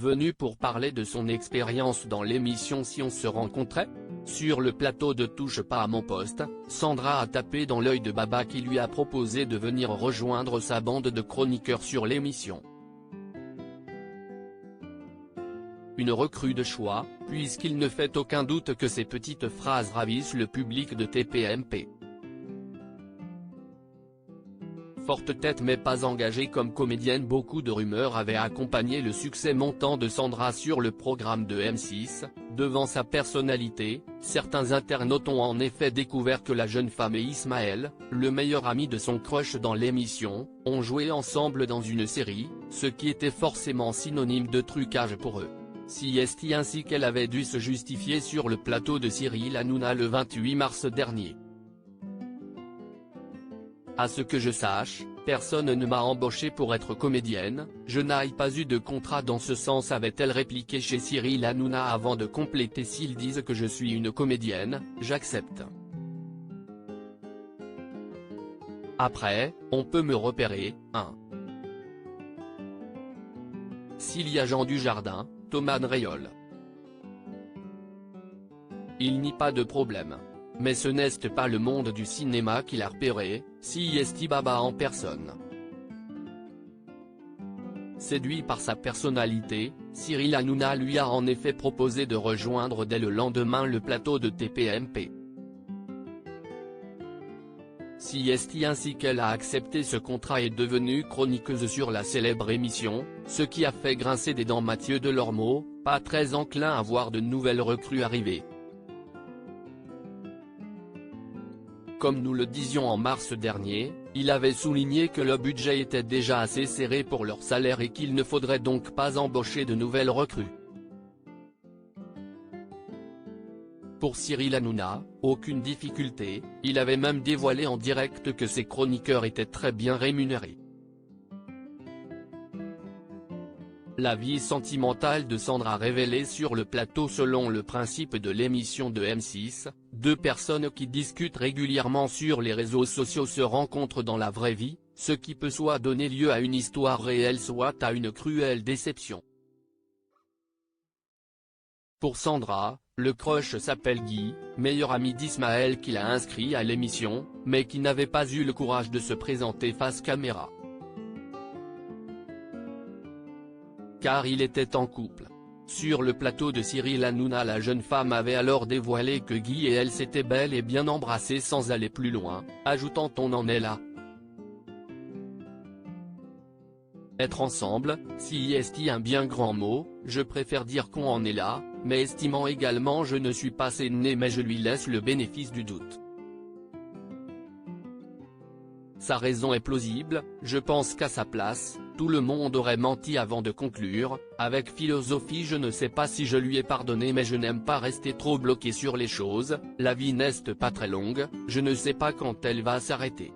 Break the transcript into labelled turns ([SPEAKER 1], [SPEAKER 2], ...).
[SPEAKER 1] venu pour parler de son expérience dans l'émission Si on se rencontrait ? Sur le plateau de Touche pas à mon poste, Sandra a tapé dans l'œil de Baba qui lui a proposé de venir rejoindre sa bande de chroniqueurs sur l'émission. Une recrue de choix, puisqu'il ne fait aucun doute que ses petites phrases ravissent le public de TPMP. Forte tête mais pas engagée comme comédienne, beaucoup de rumeurs avaient accompagné le succès montant de Sandra sur le programme de M6, devant sa personnalité, certains internautes ont en effet découvert que la jeune femme et Ismaël, le meilleur ami de son crush dans l'émission, ont joué ensemble dans une série, ce qui était forcément synonyme de trucage pour eux. CST ainsi qu'elle avait dû se justifier sur le plateau de Cyril Hanouna le 28 mars dernier. À ce que je sache, personne ne m'a embauché pour être comédienne, je n'ai pas eu de contrat dans ce sens, avait-elle répliqué chez Cyril Hanouna avant de compléter: s'ils disent que je suis une comédienne, j'accepte. Après, on peut me repérer, hein. S'il y a Jean Dujardin, Thomas Dreyol. Il n'y a pas de problème. Mais ce n'est pas le monde du cinéma qui l'a repéré, CST Baba en personne. Séduit par sa personnalité, Cyril Hanouna lui a en effet proposé de rejoindre dès le lendemain le plateau de TPMP. CST ainsi qu'elle a accepté ce contrat et est devenue chroniqueuse sur la célèbre émission, ce qui a fait grincer des dents Mathieu Delormeau, pas très enclin à voir de nouvelles recrues arriver. Comme nous le disions en mars dernier, il avait souligné que le budget était déjà assez serré pour leur salaire et qu'il ne faudrait donc pas embaucher de nouvelles recrues. Pour Cyril Hanouna, aucune difficulté, il avait même dévoilé en direct que ses chroniqueurs étaient très bien rémunérés. La vie sentimentale de Sandra révélée sur le plateau. Selon le principe de l'émission de M6, deux personnes qui discutent régulièrement sur les réseaux sociaux se rencontrent dans la vraie vie, ce qui peut soit donner lieu à une histoire réelle soit à une cruelle déception. Pour Sandra, le crush s'appelle Guy, meilleur ami d'Ismaël qui l'a inscrit à l'émission, mais qui n'avait pas eu le courage de se présenter face caméra. Car il était en couple. Sur le plateau de Cyril Hanouna, la jeune femme avait alors dévoilé que Guy et elle s'étaient bel et bien embrassés sans aller plus loin, ajoutant: on en est là. Être ensemble, si est un bien grand mot, je préfère dire qu'on en est là, mais estimant également je ne suis pas né mais je lui laisse le bénéfice du doute. Sa raison est plausible, je pense qu'à sa place, tout le monde aurait menti avant de conclure, avec philosophie: je ne sais pas si je lui ai pardonné mais je n'aime pas rester trop bloqué sur les choses, la vie n'est pas très longue, je ne sais pas quand elle va s'arrêter.